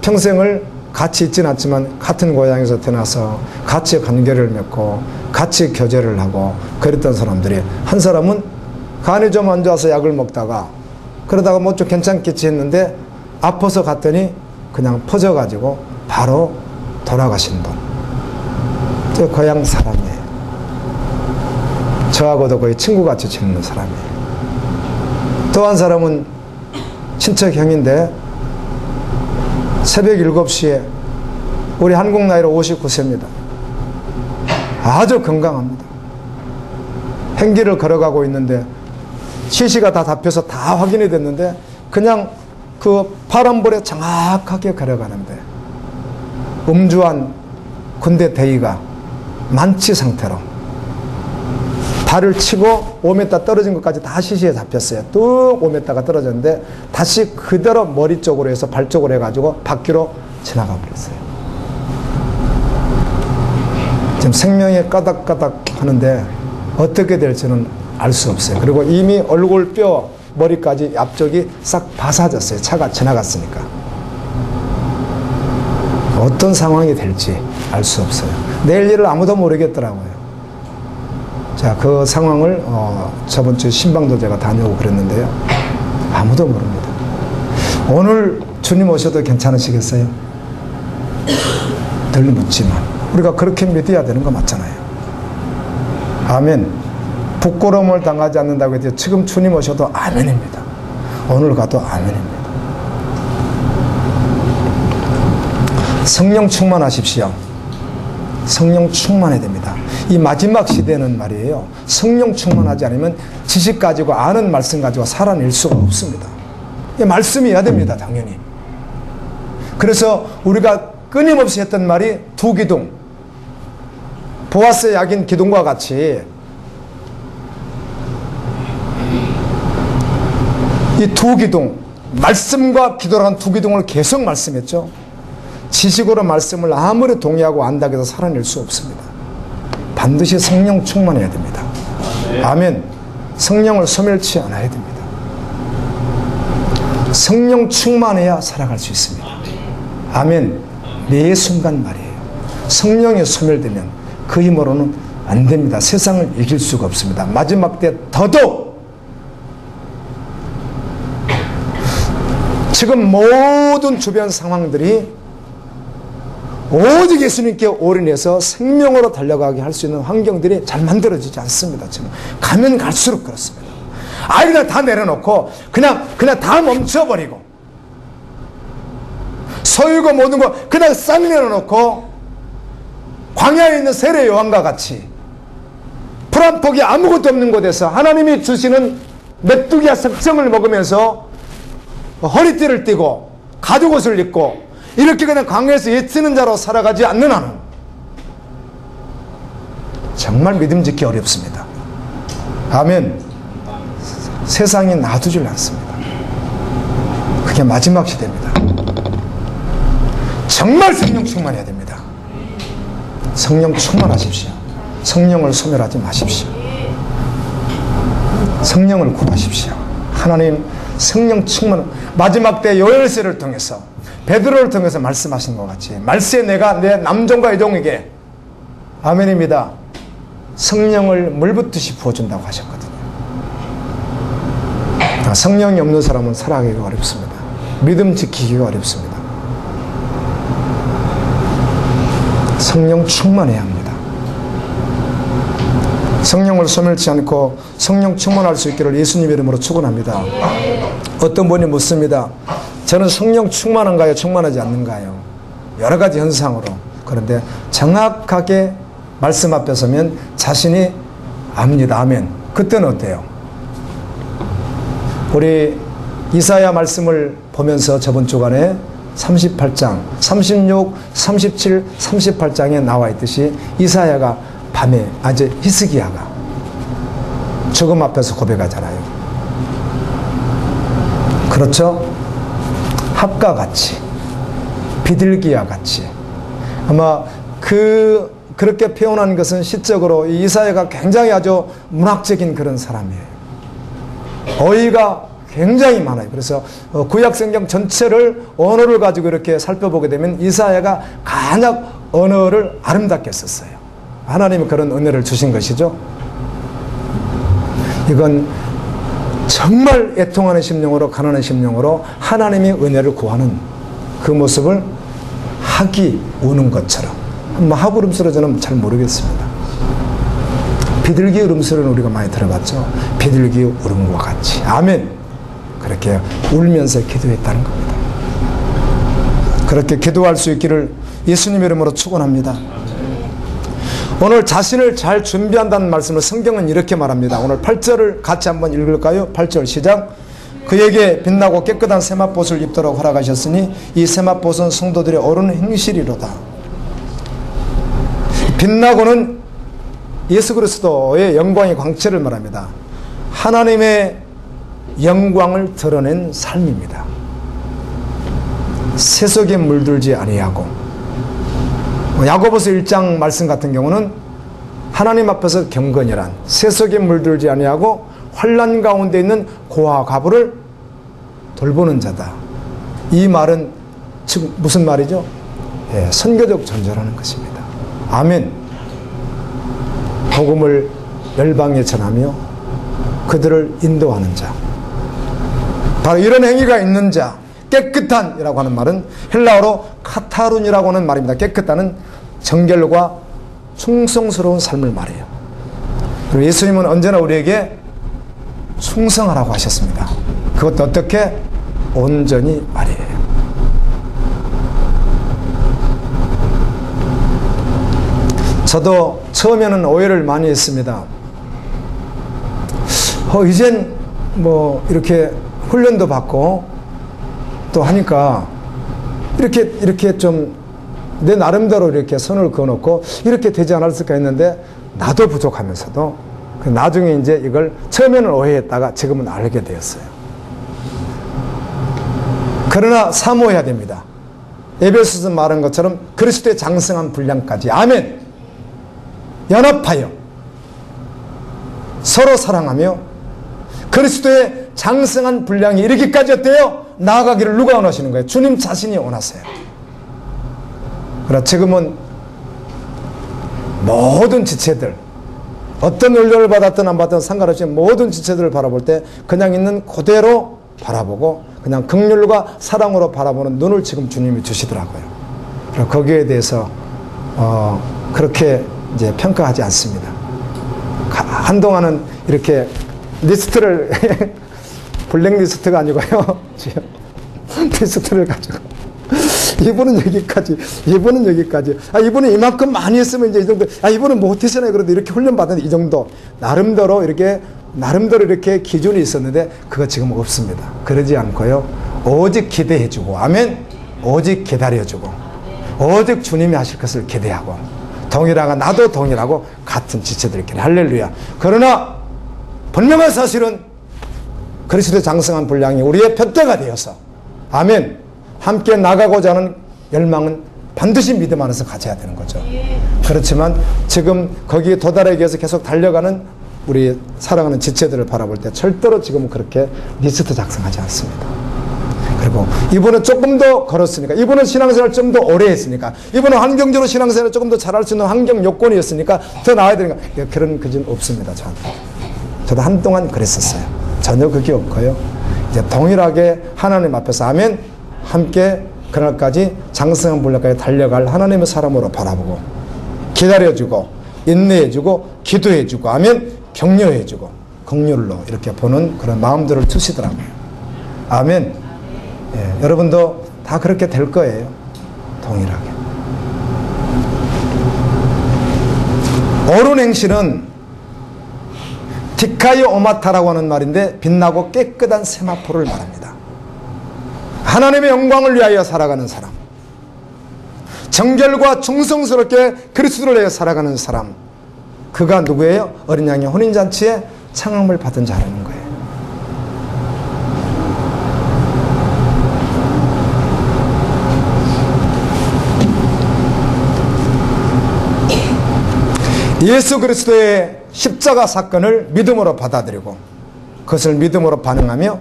평생을 같이 있지는 않지만 같은 고향에서 태어나서 같이 관계를 맺고 같이 교제를 하고 그랬던 사람들이 한 사람은 간이 좀 안 좋아서 약을 먹다가 그러다가 뭐 좀 괜찮겠지 했는데 아파서 갔더니 그냥 퍼져가지고 바로 돌아가신 분. 저 고향 사람이에요. 저하고도 거의 친구같이 지내는 사람이에요. 또 한 사람은 친척 형인데 새벽 7시에 우리 한국 나이로 59세입니다. 아주 건강합니다. 행기를 걸어가고 있는데 시시가 다 잡혀서 다 확인이 됐는데 그냥 그 파란불에 정확하게 걸어가는데 음주한 군대 대위가 만취 상태로 발을 치고 5m 떨어진 것까지 다 시시에 잡혔어요. 뚝 5m가 떨어졌는데 다시 그대로 머리 쪽으로 해서 발 쪽으로 해가지고 바퀴로 지나가 버렸어요. 지금 생명이 까닥까닥 하는데 어떻게 될지는 알 수 없어요. 그리고 이미 얼굴 뼈 머리까지 앞쪽이 싹 바사졌어요. 차가 지나갔으니까. 어떤 상황이 될지 알 수 없어요. 내일 일을 아무도 모르겠더라고요. 자, 그 상황을 저번 주 신방도 제가 다녀오고 그랬는데요. 아무도 모릅니다. 오늘 주님 오셔도 괜찮으시겠어요? 덜 묻지만 우리가 그렇게 믿어야 되는 거 맞잖아요. 아멘. 부끄러움을 당하지 않는다고 해도 지금 주님 오셔도 아멘입니다. 오늘 가도 아멘입니다. 성령 충만하십시오. 성령 충만해야 됩니다. 이 마지막 시대는 말이에요. 성령 충만하지 않으면 지식 가지고 아는 말씀 가지고 살아낼 수가 없습니다. 말씀이어야 됩니다. 당연히. 그래서 우리가 끊임없이 했던 말이 두 기둥, 보아스의 약인 기둥과 같이 이 두 기둥, 말씀과 기도라는 두 기둥을 계속 말씀했죠. 지식으로 말씀을 아무리 동의하고 안다고 해서 살아낼 수 없습니다. 반드시 성령 충만해야 됩니다. 아멘. 성령을 소멸치 않아야 됩니다. 성령 충만해야 살아갈 수 있습니다. 아멘. 매 순간 말이에요. 성령이 소멸되면 그 힘으로는 안 됩니다. 세상을 이길 수가 없습니다. 마지막 때 더더욱 지금 모든 주변 상황들이 오직 예수님께 올인해서 생명으로 달려가게 할 수 있는 환경들이 잘 만들어지지 않습니다. 지금 가면 갈수록 그렇습니다. 그냥 다 내려놓고 그냥 다 멈춰버리고 소유고 모든 거 그냥 싹 내려놓고 광야에 있는 세례 요한과 같이 풀 한 폭이 아무것도 없는 곳에서 하나님이 주시는 메뚜기와 석정을 먹으면서 허리띠를 띠고 가죽옷을 입고 이렇게 그냥 광야에서 예치는 자로 살아가지 않는 한은 정말 믿음 짓기 어렵습니다. 아멘. 세상이 놔두질 않습니다. 그게 마지막 시대입니다. 정말 성령 충만해야 됩니다. 성령 충만하십시오. 성령을 소멸하지 마십시오. 성령을 구하십시오. 하나님 성령 충만, 마지막 때 요엘서를 통해서 베드로를 통해서 말씀하신 것 같이 말세에 내가 내 남종과 여종에게 아멘입니다. 성령을 물붓듯이 부어준다고 하셨거든요. 성령이 없는 사람은 살아가기가 어렵습니다. 믿음 지키기가 어렵습니다. 성령 충만해야 합니다. 성령을 소멸치 않고 성령 충만할 수 있기를 예수님 이름으로 축원합니다. 어떤 분이 묻습니다. 저는 성령 충만한가요? 충만하지 않는가요? 여러 가지 현상으로. 그런데 정확하게 말씀 앞에 서면 자신이 압니다. 아멘. 그때는 어때요? 우리 이사야 말씀을 보면서 저번 주간에 38장, 36, 37, 38장에 나와 있듯이 이사야가 밤에 히스기야가 죽음 앞에서 고백하잖아요. 그렇죠? 합과 같이, 비둘기와 같이. 아마 그렇게 표현한 것은 시적으로 이사야가 굉장히 아주 문학적인 그런 사람이에요. 어휘가 굉장히 많아요. 그래서 구약성경 전체를 언어를 가지고 이렇게 살펴보게 되면 이사야가 가장 언어를 아름답게 썼어요. 하나님이 그런 은혜를 주신 것이죠. 이건 정말 애통하는 심령으로 가난한 심령으로 하나님의 은혜를 구하는 그 모습을 학이 우는 것처럼, 학 울음소리 저는 잘 모르겠습니다. 비둘기 울음소리는 우리가 많이 들어봤죠. 비둘기 울음과 같이. 아멘. 그렇게 울면서 기도했다는 겁니다. 그렇게 기도할 수 있기를 예수님 이름으로 축원합니다. 오늘 자신을 잘 준비한다는 말씀을 성경은 이렇게 말합니다. 오늘 8절을 같이 한번 읽을까요? 8절 시작. 그에게 빛나고 깨끗한 세마포옷을 입도록 허락하셨으니 이 세마포옷은 성도들의 옳은 행실이로다. 빛나고는 예수 그리스도의 영광의 광채를 말합니다. 하나님의 영광을 드러낸 삶입니다. 세속에 물들지 아니하고, 야고보서 1장 말씀 같은 경우는 하나님 앞에서 경건이란 세속에 물들지 아니하고 환난 가운데 있는 고아 과부를 돌보는 자다. 이 말은 즉 무슨 말이죠? 선교적 전절하는 것입니다. 아멘. 복음을 열방에 전하며 그들을 인도하는 자, 바로 이런 행위가 있는 자, 깨끗한이라고 하는 말은 헬라어로 카타룬이라고 하는 말입니다. 깨끗한은 정결과 충성스러운 삶을 말해요. 그리고 예수님은 언제나 우리에게 충성하라고 하셨습니다. 그것도 어떻게? 온전히 말이에요. 저도 처음에는 오해를 많이 했습니다. 이젠 뭐 이렇게 훈련도 받고 또 하니까 이렇게 좀 내 나름대로 이렇게 선을 그어놓고 이렇게 되지 않았을까 했는데 나도 부족하면서도 나중에 이제 이걸 처음에는 오해했다가 지금은 알게 되었어요. 그러나 사모해야 됩니다. 에베소서 말한 것처럼 그리스도의 장성한 분량까지. 아멘. 연합하여 서로 사랑하며 그리스도의 장성한 분량이 이르기까지 어때요? 나아가기를 누가 원하시는 거예요? 주님 자신이 원하세요. 그러나 지금은 모든 지체들, 어떤 훈련을 받았든 안 받든 상관없이 모든 지체들을 바라볼 때 그냥 있는 그대로 바라보고 그냥 긍휼과 사랑으로 바라보는 눈을 지금 주님이 주시더라고요. 그래서 거기에 대해서 그렇게 이제 평가하지 않습니다. 한동안은 이렇게 리스트를 블랙리스트가 아니고요. 리스트를 가지고 이분은 여기까지, 이분은 여기까지. 이분은 이만큼 많이 했으면 이제 이 정도. 이분은 못했잖아요. 그래도 이렇게 훈련 받았는데 이 정도. 나름대로 이렇게 기준이 있었는데 그거 지금 없습니다. 그러지 않고요. 오직 기대해주고, 아멘. 오직 기다려주고, 오직 주님이 하실 것을 기대하고, 동일하고 나도 동일하고 같은 지체들끼리 할렐루야. 그러나 분명한 사실은 그리스도의 장성한 분량이 우리의 표대가 되어서, 아멘. 함께 나가고자 하는 열망은 반드시 믿음 안에서 가져야 되는 거죠. 그렇지만 지금 거기에 도달하기 위해서 계속 달려가는 우리 사랑하는 지체들을 바라볼 때 절대로 지금은 그렇게 리스트 작성하지 않습니다. 그리고 이분은 조금 더 걸었으니까, 이분은 신앙생활 좀 더 오래 했으니까, 이분은 환경적으로 신앙생활을 조금 더 잘할 수 있는 환경 요건이었으니까 더 나아야 되니까, 그런 그진 없습니다. 저도 한동안 그랬었어요. 전혀 그게 없고요. 이제 동일하게 하나님 앞에서 아멘. 함께 그날까지 장성한 분량까지 달려갈 하나님의 사람으로 바라보고 기다려주고 인내해주고 기도해주고 아멘. 격려해주고 긍휼로 이렇게 보는 그런 마음들을 주시더라고요. 아멘. 예, 여러분도 다 그렇게 될 거예요. 동일하게. 옳은 행실은 디카이오 오마타라고 하는 말인데 빛나고 깨끗한 세마포를 말합니다. 하나님의 영광을 위하여 살아가는 사람, 정결과 충성스럽게 그리스도를 위하여 살아가는 사람, 그가 누구예요? 어린 양의 혼인잔치에 청함을 받은 자라는 거예요. 예수 그리스도의 십자가 사건을 믿음으로 받아들이고 그것을 믿음으로 반응하며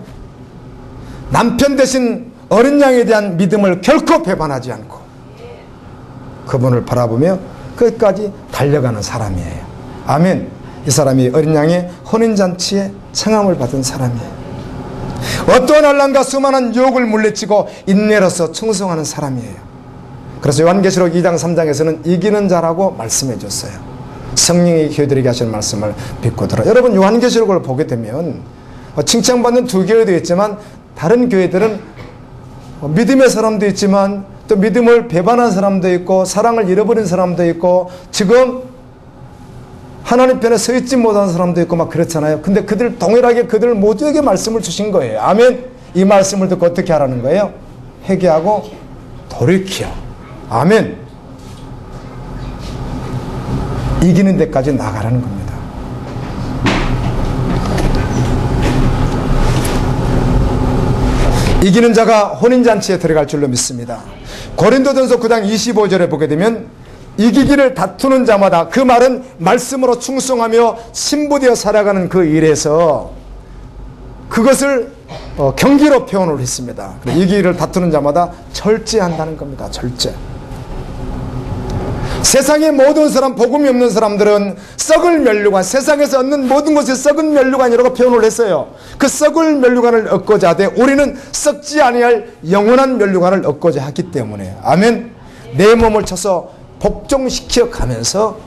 남편 대신 어린 양에 대한 믿음을 결코 배반하지 않고 그분을 바라보며 끝까지 달려가는 사람이에요. 아멘. 이 사람이 어린 양의 혼인잔치에 청함을 받은 사람이에요. 어떠한 환난과 수많은 유혹을 물리치고 인내로서 충성하는 사람이에요. 그래서 요한계시록 2장 3장에서는 이기는 자라고 말씀해 줬어요. 성령이 교회들에게 하시는 말씀을 믿고 들어. 여러분 요한계시록을 보게 되면 칭찬받는 두 교회도 있지만 다른 교회들은 믿음의 사람도 있지만 또 믿음을 배반한 사람도 있고 사랑을 잃어버린 사람도 있고 지금 하나님 편에 서 있지 못한 사람도 있고 막 그렇잖아요. 근데 그들 동일하게 그들 모두에게 말씀을 주신 거예요. 아멘. 이 말씀을 듣고 어떻게 하라는 거예요? 회개하고 돌이켜. 아멘. 이기는 데까지 나가라는 겁니다. 이기는 자가 혼인잔치에 들어갈 줄로 믿습니다. 고린도전서 9장 25절에 보게 되면 이기기를 다투는 자마다, 그 말은 말씀으로 충성하며 신부되어 살아가는 그 일에서 그것을 경기로 표현을 했습니다. 이기기를 다투는 자마다 절제한다는 겁니다. 절제. 세상의 모든 사람, 복음이 없는 사람들은 썩을 면류관, 세상에서 얻는 모든 것이 썩은 면류관이라고 표현을 했어요. 그 썩을 면류관을 얻고자 하되 우리는 썩지 아니할 영원한 면류관을 얻고자 하기 때문에, 아멘, 내 몸을 쳐서 복종시켜 가면서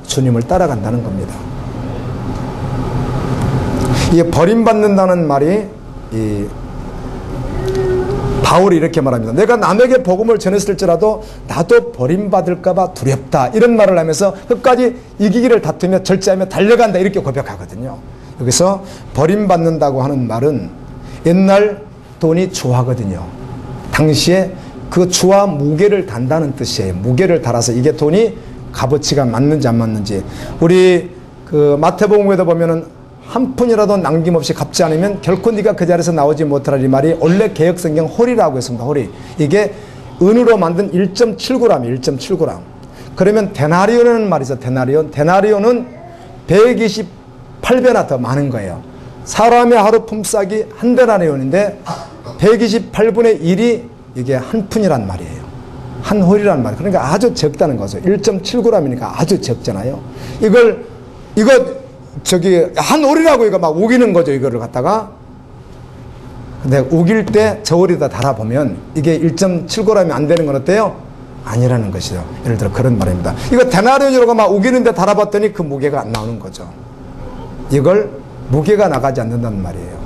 주님을 따라간다는 겁니다. 이게 버림받는다는 말이 바울이 이렇게 말합니다. 내가 남에게 복음을 전했을지라도 나도 버림받을까봐 두렵다, 이런 말을 하면서 끝까지 이기기를 다투며 절제하며 달려간다, 이렇게 고백하거든요. 여기서 버림받는다고 하는 말은 옛날 돈이 주화거든요. 당시에 그 주화 무게를 단다는 뜻이에요. 무게를 달아서 이게 돈이 값어치가 맞는지 안 맞는지. 우리 그 마태복음에도 보면은 한 푼이라도 남김없이 갚지 않으면 결코 네가 그 자리에서 나오지 못하라, 이 말이 원래 개혁성경 홀이라고 했습니다. 홀이. 이게 은으로 만든 1.7g, 1.7g. 그러면 데나리온이라는 말이 있어. 데나리온은 128배나 더 많은 거예요. 사람의 하루 품삯이 한 데나리온인데 128분의 1이 이게 한 푼이란 말이에요. 한 홀이란 말이에요. 그러니까 아주 적다는 거죠. 1.7g이니까 아주 적잖아요. 이거 한 홀이라고 이거 막 우기는 거죠. 이거를 갖다가. 근데 우길 때 저울에다 달아보면 이게 1.7g이 안 되는 건 어때요? 아니라는 것이죠. 예를 들어 그런 말입니다. 이거 데나리온이라고 막 우기는데 달아봤더니 그 무게가 안 나오는 거죠. 이걸 무게가 나가지 않는다는 말이에요.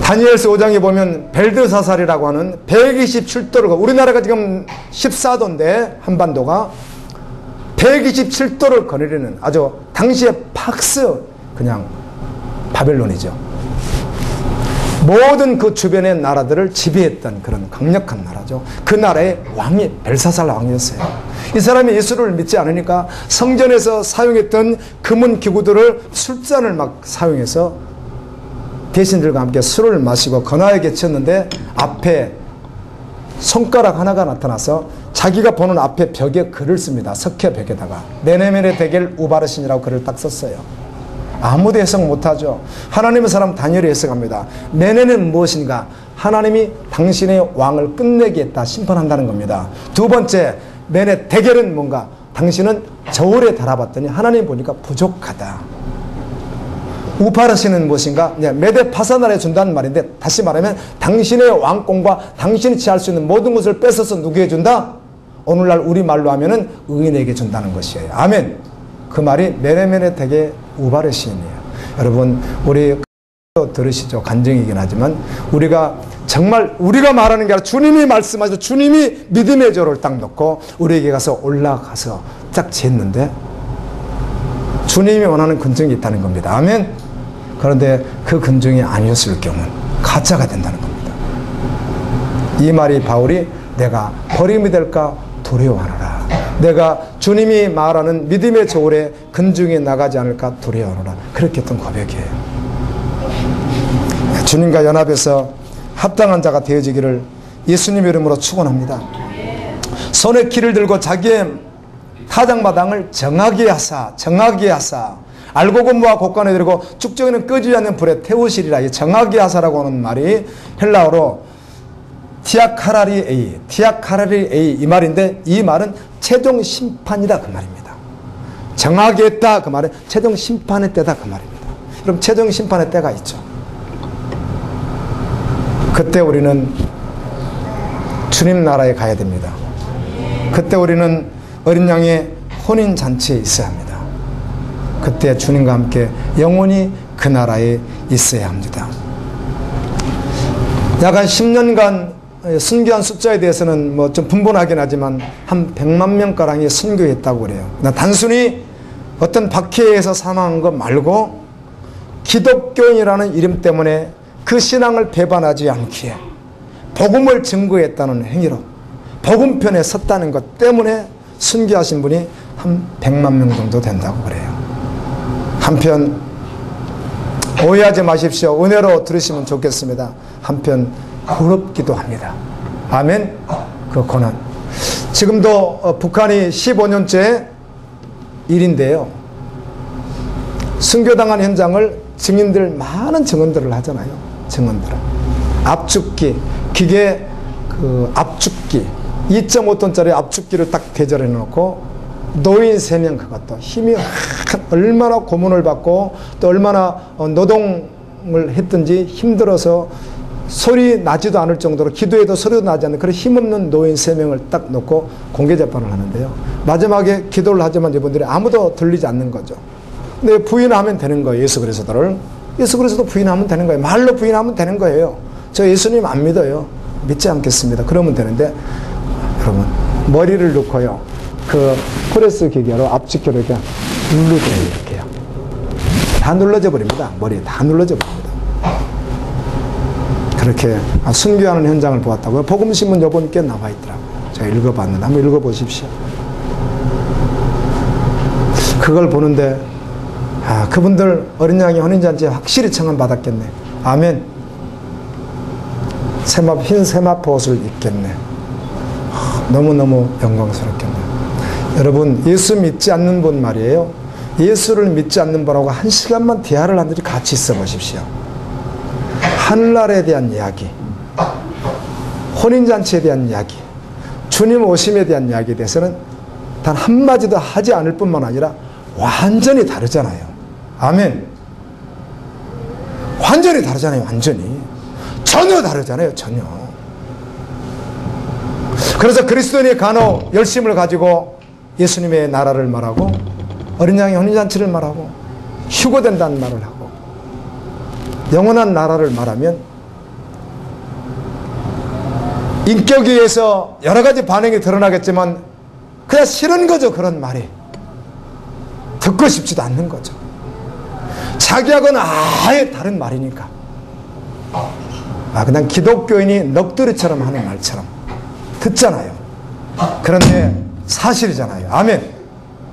다니엘서 5장에 보면 벨드사살이라고 하는 127도를, 우리나라가 지금 14도인데 한반도가 127도를 거느리는 아주 당시에 팍스 그냥 바벨론이죠. 모든 그 주변의 나라들을 지배했던 그런 강력한 나라죠. 그 나라의 왕이 벨사살 왕이었어요. 이 사람이 예수를 믿지 않으니까 성전에서 사용했던 금은 기구들을 술잔을 막 사용해서 대신들과 함께 술을 마시고 건화에게 쳤는데 앞에 손가락 하나가 나타나서 자기가 보는 앞에 벽에 글을 씁니다. 석회 벽에다가 메네멘의 데겔 우바르신이라고 글을 딱 썼어요. 아무도 해석 못하죠. 하나님의 사람 다니엘이 해석합니다. 메네는 무엇인가? 하나님이 당신의 왕을 끝내게 했다, 심판한다는 겁니다. 두 번째, 메네 데겔은 뭔가? 당신은 저울에 달아봤더니 하나님 보니까 부족하다. 우파르신은 무엇인가? 메데 파사나에 준다는 말인데, 다시 말하면 당신의 왕권과 당신이 취할 수 있는 모든 것을 뺏어서 누구에게 준다? 오늘날 우리말로 하면은 의인에게 준다는 것이에요. 아멘. 그 말이 메네멘의 덱의 우바르신이에요. 여러분, 우리 들으시죠? 간증이긴 하지만 우리가 정말 우리가 말하는 게 아니라 주님이 말씀하셔서 주님이 믿음의 저를 딱 놓고 우리에게 가서 올라가서 딱 쟀는데 주님이 원하는 근증이 있다는 겁니다. 아멘. 그런데 그 근증이 아니었을 경우는 가짜가 된다는 겁니다. 이 말이 바울이 내가 버림이 될까 두려워하노라. 내가 주님이 말하는 믿음의 저울에 근증이 나가지 않을까 두려워하노라. 그렇게 했던 고백이에요. 주님과 연합해서 합당한 자가 되어지기를 예수님의 이름으로 축원합니다. 손에 키를 들고 자기의 타작마당을 정하게 하사 알고 공부와 곡간에 들고 쭉정이는 끄지 않는 불에 태우시리라. 이 정하게 하사라고 하는 말이 헬라어로 티아카라리 에이 이 말인데, 이 말은 최종 심판이다 그 말입니다. 정하게 했다 그 말은 최종 심판의 때다 그 말입니다. 그럼 최종 심판의 때가 있죠. 그때 우리는 주님 나라에 가야 됩니다. 그때 우리는 어린 양의 혼인잔치에 있어야 합니다. 그때 주님과 함께 영원히 그 나라에 있어야 합니다. 약 한 10년간 순교한 숫자에 대해서는 뭐 좀 분분하긴 하지만 한 100만 명가량이 순교했다고 그래요. 단순히 어떤 박해에서 사망한 것 말고 기독교인이라는 이름 때문에 그 신앙을 배반하지 않기에 복음을 증거했다는 행위로 복음편에 섰다는 것 때문에 순교하신 분이 한 100만 명 정도 된다고 그래요. 한편 오해하지 마십시오. 은혜로 들으시면 좋겠습니다. 한편 부럽기도 합니다. 아멘. 그 고난. 지금도 북한이 15년째 일인데요. 순교당한 현장을 증인들, 많은 증언들을 하잖아요. 증언들을. 압축기, 기계 그 압축기, 2.5톤짜리 압축기를 딱 대절해 놓고 노인 3명 그것도 힘이 얼마나 고문을 받고 또 얼마나 노동을 했든지 힘들어서 소리 나지도 않을 정도로 기도해도 소리도 나지 않는 그런 힘없는 노인 3명을 딱 놓고 공개재판을 하는데요. 마지막에 기도를 하지만 이분들이 아무도 들리지 않는 거죠. 근데 부인하면 되는 거예요. 예수 그리스도를. 예수 그리스도 부인하면 되는 거예요. 말로 부인하면 되는 거예요. 저 예수님 안 믿어요. 믿지 않겠습니다. 그러면 되는데 여러분 머리를 놓고요. 그 프레스 기계로 압축기로 이렇게 눌러줘요. 이렇게요. 다 눌러져 버립니다. 머리에 다 눌러져 버립니다. 그렇게 순교하는 현장을 보았다고요. 복음신문 요번 꽤 나와 있더라고요. 제가 읽어봤는데 한번 읽어보십시오. 그걸 보는데 그분들 어린 양이 혼인잔치에 확실히 청함받았겠네. 아멘. 흰 세마포 옷을 입겠네. 너무너무 영광스럽겠네. 여러분 예수 믿지 않는 분 말이에요. 예수를 믿지 않는 분하고 1시간만 대화를 하는지 같이 있어 보십시오. 하늘나라에 대한 이야기, 혼인잔치에 대한 이야기, 주님 오심에 대한 이야기에 대해서는 단 한마디도 하지 않을 뿐만 아니라 완전히 다르잖아요. 아멘. 완전히 다르잖아요. 완전히. 전혀 다르잖아요. 전혀. 그래서 그리스도인의 간호 열심을 가지고 예수님의 나라를 말하고 어린 양의 혼인잔치를 말하고 휴거된다는 말을 하고 영원한 나라를 말하면 인격에 의해서 여러 가지 반응이 드러나겠지만 그냥 싫은 거죠. 그런 말이. 듣고 싶지도 않는 거죠. 자기하고는 아예 다른 말이니까. 그냥 기독교인이 넋두리처럼 하는 말처럼 듣잖아요. 그런데 사실이잖아요. 아멘.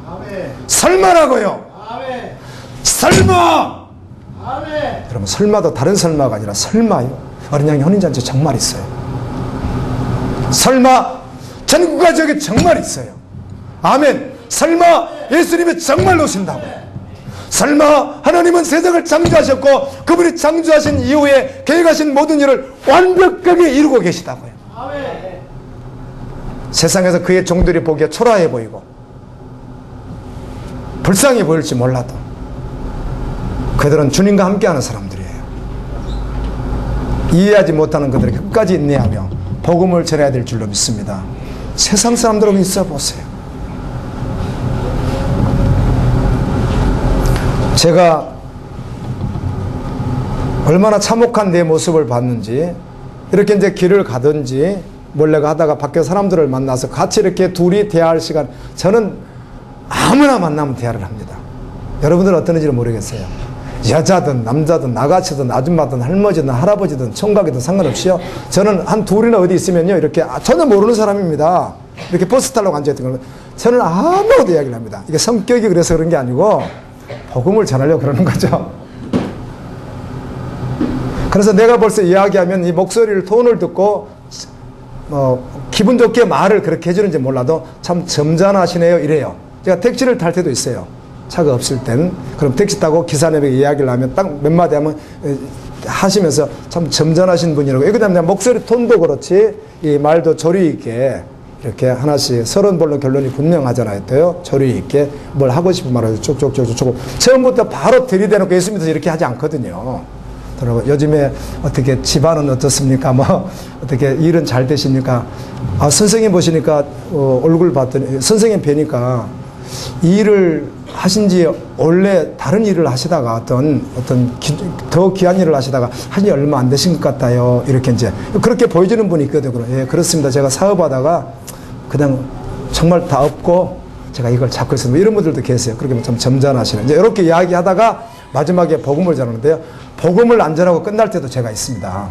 아멘. 설마라고요. 아멘. 설마. 아멘. 여러분 설마도 다른 설마가 아니라 설마요. 어린 양의 혼인잔치 정말 있어요. 설마 전국과 지역에 정말 있어요. 아멘. 설마 예수님이 정말 오신다고요. 설마 하나님은 세상을 창조하셨고 그분이 창조하신 이후에 계획하신 모든 일을 완벽하게 이루고 계시다고요. 아멘. 세상에서 그의 종들이 보기에 초라해 보이고 불쌍해 보일지 몰라도 그들은 주님과 함께하는 사람들이에요. 이해하지 못하는 그들이 끝까지 인내하며 복음을 전해야 될 줄로 믿습니다. 세상 사람들하고 있어 보세요. 제가 얼마나 참혹한 내 모습을 봤는지 이렇게 이제 길을 가든지 몰래 가다가 밖에 사람들을 만나서 같이 이렇게 둘이 대화할 시간, 저는 아무나 만나면 대화를 합니다. 여러분들은 어떤지는 모르겠어요. 여자든 남자든 나가시든 아줌마든 할머니든 할아버지든 총각이든 상관없이요. 저는 한 둘이나 어디 있으면요 이렇게 전혀 모르는 사람입니다. 이렇게 버스 타려고 앉아있던 걸 저는 아무것도 이야기를 합니다. 이게 성격이 그래서 그런 게 아니고 복음을 전하려고 그러는 거죠. 그래서 내가 벌써 이야기하면 이 목소리를 톤을 듣고 기분 좋게 말을 그렇게 해주는지 몰라도 참 점잖하시네요 이래요. 제가 택시를 탈 때도 있어요. 차가 없을 땐 그럼 택시 타고 기사님에게 이야기를 하면 딱 몇 마디 하면 하시면서 참 점잖하신 분이라고. 왜냐하면 목소리 톤도 그렇지 이 말도 조리 있게 이렇게 하나씩 서론 본론 결론이 분명하잖아요. 또요 조리 있게 뭘 하고 싶은 말을 쭉쭉쭉쭉 처음부터 바로 들이대놓고 예수 믿어서 이렇게 하지 않거든요. 요즘에 어떻게 집안은 어떻습니까? 뭐 어떻게 일은 잘 되십니까? 선생님 보시니까 얼굴 봤더니 선생님 뵈니까 일을 하신지 원래 다른 일을 하시다가 어떤 더 귀한 일을 하시다가 한지 얼마 안 되신 것 같아요. 이렇게 이제 그렇게 보여주는 분이 있거든요. 예, 그렇습니다. 제가 사업하다가 그냥 정말 다 없고 제가 이걸 잡고 있습니다. 이런 분들도 계세요. 그렇게 참 점잖하시는. 이제 이렇게 이야기하다가 마지막에 복음을 전하는데요. 복음을 안 전하고 끝날 때도 제가 있습니다.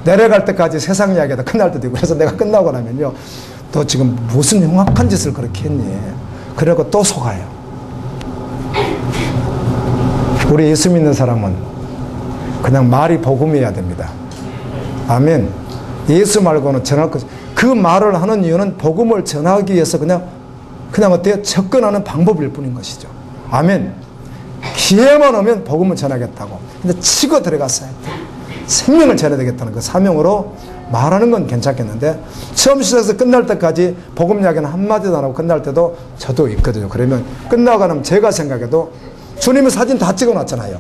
내려갈 때까지 세상 이야기하다 끝날 때도 있고. 그래서 내가 끝나고 나면요. 너 지금 무슨 흉악한 짓을 그렇게 했니? 그러고 또 속아요. 우리 예수 믿는 사람은 그냥 말이 복음이어야 됩니다. 아멘. 예수 말고는 전할 것. 그 말을 하는 이유는 복음을 전하기 위해서 그냥 어때요? 접근하는 방법일 뿐인 것이죠. 아멘. 기회만 오면 복음을 전하겠다고. 근데 치고 들어갔어야 돼. 생명을 전해야 되겠다는 그 사명으로 말하는 건 괜찮겠는데 처음 시작해서 끝날 때까지 복음 이야기는 한마디도 안 하고 끝날 때도 저도 있거든요. 그러면 끝나고 나면 제가 생각해도 주님의 사진 다 찍어놨잖아요.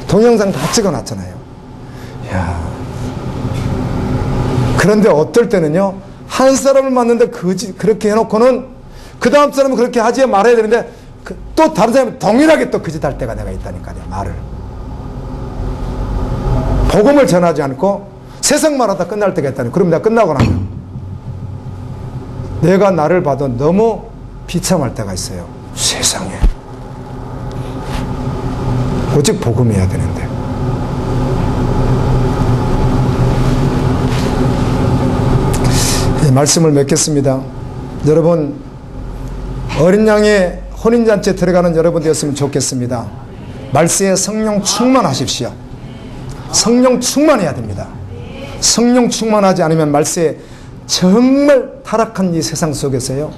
동영상 다 찍어놨잖아요. 이야. 그런데 어떨 때는요, 한 사람을 만났는데 그렇게 해놓고는 그 다음 사람은 그렇게 하지 말아야 되는데 또 다른 사람이 동일하게 또 거짓 할 때가 내가 있다니까요. 말을 복음을 전하지 않고 세상 말하다 끝날 때가 있다니. 그럼 내가 끝나고 나면 내가 나를 봐도 너무 비참할 때가 있어요. 세상에 오직 복음해야 되는데. 말씀을 맺겠습니다. 여러분, 어린 양의 혼인잔치에 들어가는 여러분 되었으면 좋겠습니다. 말세에 성령 충만하십시오. 성령 충만해야 됩니다. 성령 충만하지 않으면 말세에 정말 타락한 이 세상 속에서요,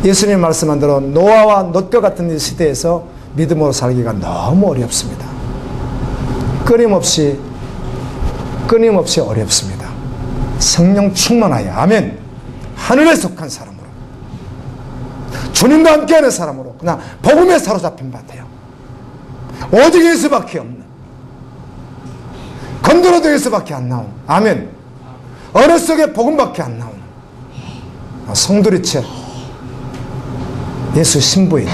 예수님 말씀한 대로 노아와 롯과 같은 이 시대에서 믿음으로 살기가 너무 어렵습니다. 끊임없이 어렵습니다. 성령 충만하여, 아멘, 하늘에 속한 사람으로, 주님과 함께하는 사람으로, 그냥 복음에 사로잡힌 바 돼요. 오직 예수밖에 없는, 건드려도 예수밖에 안 나오는, 아멘, 언어 속에 복음밖에 안 나오는 성두리째 예수 신부인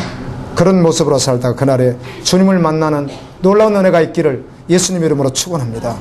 그런 모습으로 살다가 그날에 주님을 만나는 놀라운 은혜가 있기를 예수님 이름으로 축원합니다.